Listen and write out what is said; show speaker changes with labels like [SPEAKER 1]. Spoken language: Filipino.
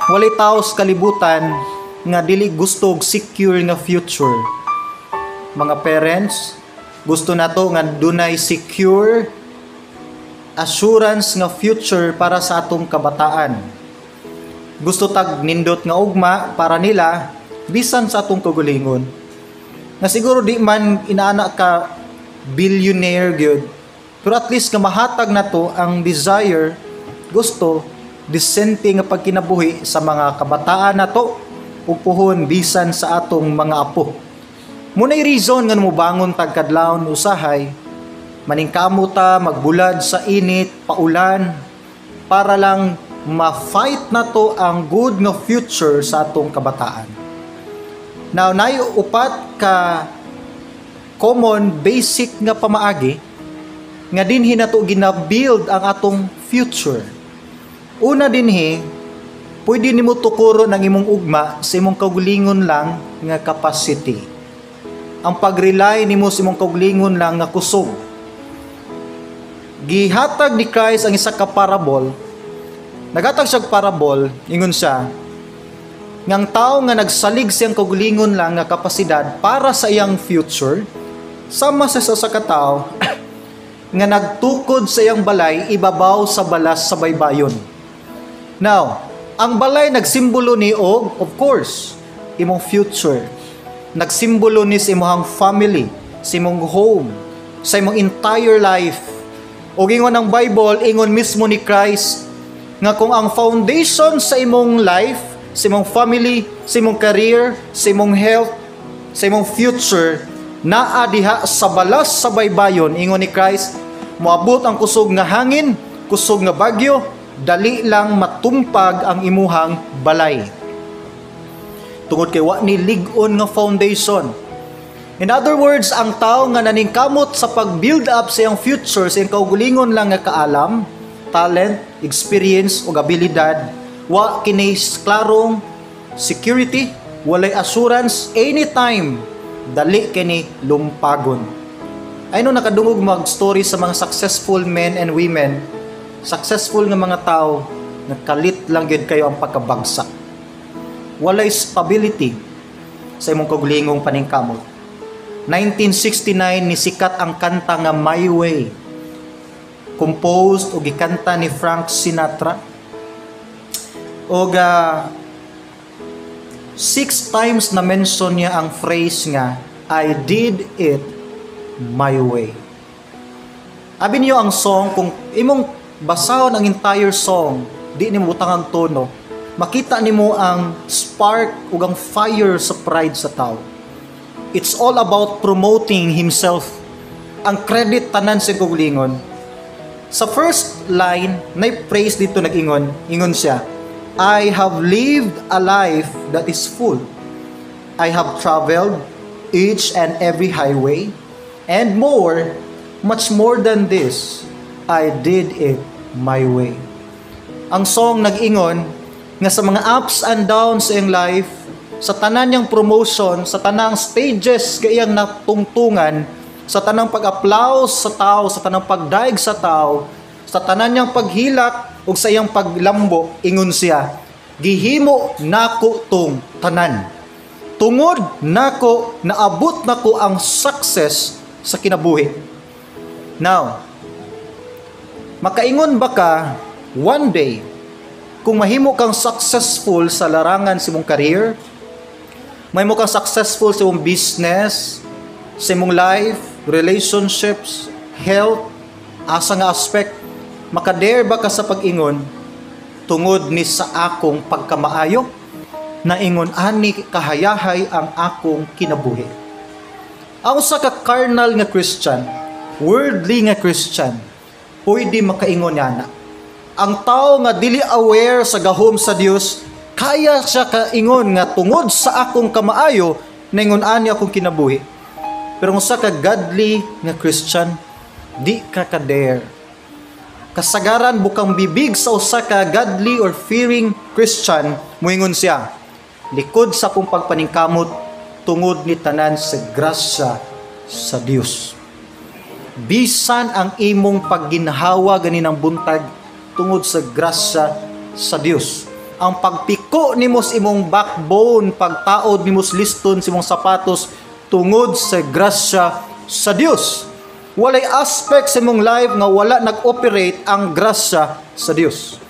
[SPEAKER 1] walay tao sa kalibutan nga dili gusto og secure nga future. Mga parents, gusto nato nga dunay secure assurance nga future para sa atong kabataan. Gusto tag nindot nga ugma para nila bisan sa atong kagalingon. Na siguro di man inaana ka billionaire gyud, pero at least nga mahatag nato ang desire, gusto disente nga pagkinabuhi sa mga kabataan nato ug puhon bisan sa atong mga apo. Munay reason nga mobangon tag kadlawon usahay, maningkamo ta magbulad sa init, paulan para lang ma-fight nato ang good nga future sa atong kabataan. Now, nayo upat ka common basic nga pamaagi nga dinhi nato gina-build ang atong future. Una dinhi, pwede nimo tukuron ang imong ugma sa imong kaugalingon lang nga capacity. Ang pag-rely nimo sa imong kaugalingon lang nga kusog. Gihatag ni Christ ang isa ka parable. Naghatag siya parable, ingon siya, ngang tao nga nagsalig siyang kaugalingon lang nga kapasidad para sa iyang future, sama sa ka tao nga nagtukod sa iyang balay ibabaw sa balas sa baybayon. Now, ang balay nagsimbolo ni og, of course, imong future. Nagsimbolo ni sa imong family, sa imong home, sa imong entire life. O ingon ang Bible, ingon mismo ni Christ, nga kung ang foundation sa imong life, sa imong family, sa imong career, sa imong health, sa imong future, naa diha sa balas sa baybayon, ingon ni Christ, moabot ang kusog nga hangin, kusog nga bagyo, dali lang matumpag ang imuhang balay. Tungod kay wa ni lig-on nga foundation. In other words, ang tao nga naningkamot sa pag-build up sa iyang future, sa iyang kaugalingon lang nga kaalam, talent, experience o abilidad, wa kini klarong security, walay assurance anytime, dali kini lumpagon. Ayno nakadungog mag-story sa mga successful men and women, successful nga mga tao, nagkalit lang gyud kayo ang pagkabagsak. Walay stability sa imong kaugalingong paningkamot. 1969 nisikat ang kanta nga My Way, composed o gikanta ni Frank Sinatra. O 6 times na mention niya ang phrase nga I did it my way. Abi niyo ang song, kung imong basahon ang entire song, di nimo butang ang tono, makita nimo ang spark ug ang fire sa pride sa tao. It's all about promoting himself. Ang credit tanan sa kaugalingon. Sa first line, na praise dito nag-ingon, ingon siya, I have lived a life that is full. I have traveled each and every highway, and more, much more than this, I did it my way. Ang song nag-ingon nga sa mga ups and downs sa iyang life, sa tanan niyang promotion, sa tanang stages kayang natungtungan, sa tanang pag-applause sa tao, sa tanang pagdaig sa tao, sa tanan niyang paghilak ug sa iyang paglambo, ingon siya, gihimo nako tong tanan. Tungod nako naabot nako ang success sa kinabuhi. Now, makaingon ba ka one day kung mahimo kang successful sa larangan sa imong career, mahimo kang successful sa imong business, sa imong life, relationships, health, asa nga aspect, makadare ba ka sa pag-ingon tungod ni sa akong pagkamaayo, na ingon ani kahayahay ang akong kinabuhi. Ang usa ka carnal nga Christian, worldly nga Christian, pwede makaingon yana. Ang tao nga dili aware sa gahom sa Dios, kaya siya kaingon nga tungod sa akong kamaayo, na ingon ani akong kinabuhi. Pero kung sa ka godly nga Christian, di ka ka-dare. Kasagaran bukang bibig sa usa ka godly or fearing Christian, muingon siya, likod sa akong pagpaningkamot, tungod ni tanan sa grasya sa Dios. Bisan ang imong pagginhawa ganinang buntag, tungod sa grasya sa Dios. ang pagpiko nimo sa imong backbone, pagtaod nimo sa liston sa imong sapatos tungod sa grasya sa Dios. Walay aspect sa imong life nga wala nag-operate ang grasya sa Dios.